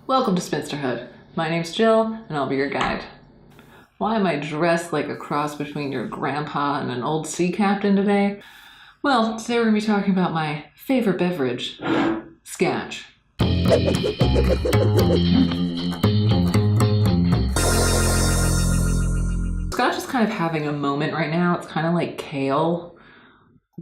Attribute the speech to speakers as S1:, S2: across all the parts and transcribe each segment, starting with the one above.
S1: Welcome to Spinsterhood. My name's Jill, and I'll be your guide. Why am I dressed like a cross between your grandpa and an old sea captain today? Well, today we're going to be talking about my favorite beverage, Scotch. Scotch is kind of having a moment right now. It's kind of like kale,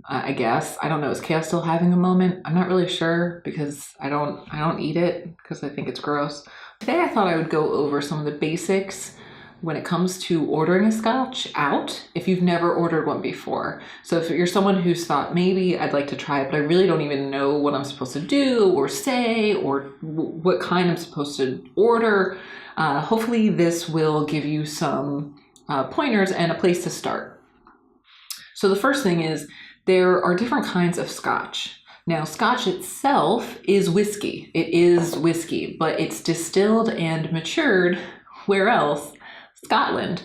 S1: I guess. I don't know. Is kale still having a moment? I'm not really sure because I don't eat it because I think it's gross. Today I thought I would go over some of the basics when it comes to ordering a Scotch out if you've never ordered one before. So if you're someone who's thought maybe I'd like to try it, but I really don't even know what I'm supposed to do or say or what kind I'm supposed to order, hopefully this will give you some pointers and a place to start. So the first thing is there are different kinds of Scotch. Now, Scotch itself is whiskey. It is whiskey, but it's distilled and matured, where else? Scotland.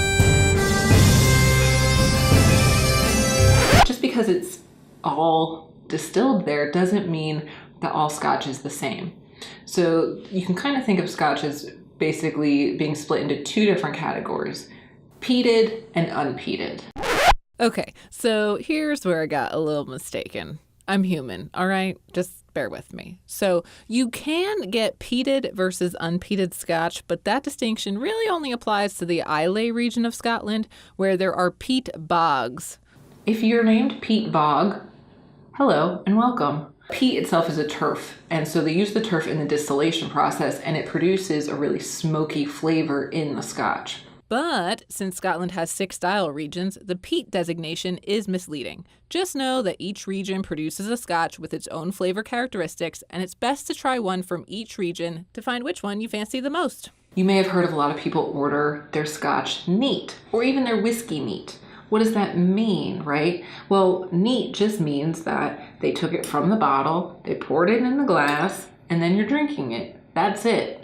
S1: Just because it's all distilled there doesn't mean that all Scotch is the same. So you can kind of think of Scotch as basically being split into two different categories, peated and unpeated.
S2: Okay, so here's where I got a little mistaken. I'm human, all right? Just bear with me. So you can get peated versus unpeated Scotch, but that distinction really only applies to the Islay region of Scotland, where there are peat bogs.
S1: If you're named Peat Bog, hello and welcome. Peat itself is a turf, and so they use the turf in the distillation process, and it produces a really smoky flavor in the Scotch.
S2: But since Scotland has 6 style regions, the peat designation is misleading. Just know that each region produces a Scotch with its own flavor characteristics, and it's best to try one from each region to find which one you fancy the most.
S1: You may have heard of a lot of people order their Scotch neat, or even their whiskey neat. What does that mean, right? Well, neat just means that they took it from the bottle, they poured it in the glass, and then you're drinking it. That's it.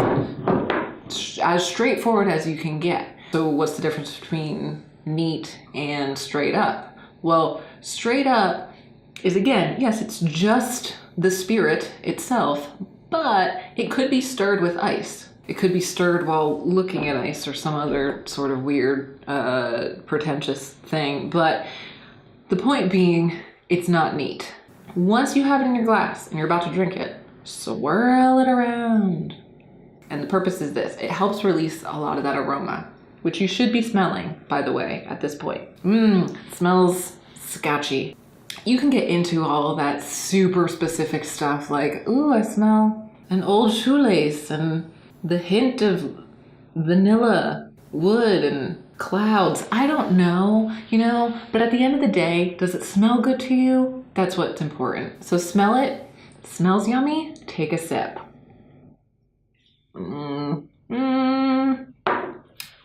S1: As straightforward as you can get. So what's the difference between neat and straight up? Well, straight up is, again, yes, it's just the spirit itself, but it could be stirred with ice. It could be stirred while looking at ice or some other sort of weird, pretentious thing. But the point being, it's not neat. Once you have it in your glass and you're about to drink it, swirl it around. And the purpose is this. It helps release a lot of that aroma, which you should be smelling, by the way, at this point. Smells scotchy. You can get into all of that super specific stuff like, ooh, I smell an old shoelace and the hint of vanilla, wood, and clouds. I don't know, but at the end of the day, does it smell good to you? That's what's important. So smell it. Smells yummy. Take a sip.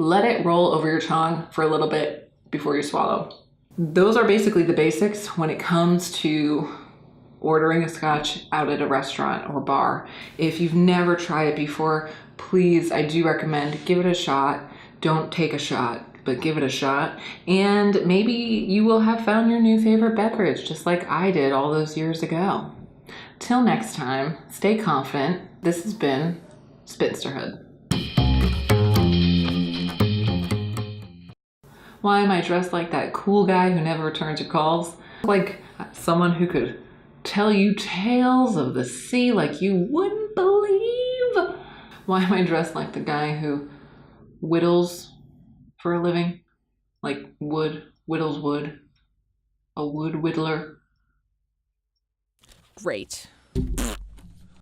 S1: Let it roll over your tongue for a little bit before you swallow. Those are basically the basics when it comes to ordering a Scotch out at a restaurant or bar. If you've never tried it before, please, I do recommend give it a shot. Don't take a shot, but give it a shot. And maybe you will have found your new favorite beverage, just like I did all those years ago. Till next time, stay confident. This has been Spinsterhood. Why am I dressed like that cool guy who never returns your calls? Like someone who could tell you tales of the sea like you wouldn't believe. Why am I dressed like the guy who whittles for a living? Like whittles wood. A wood whittler.
S2: Great.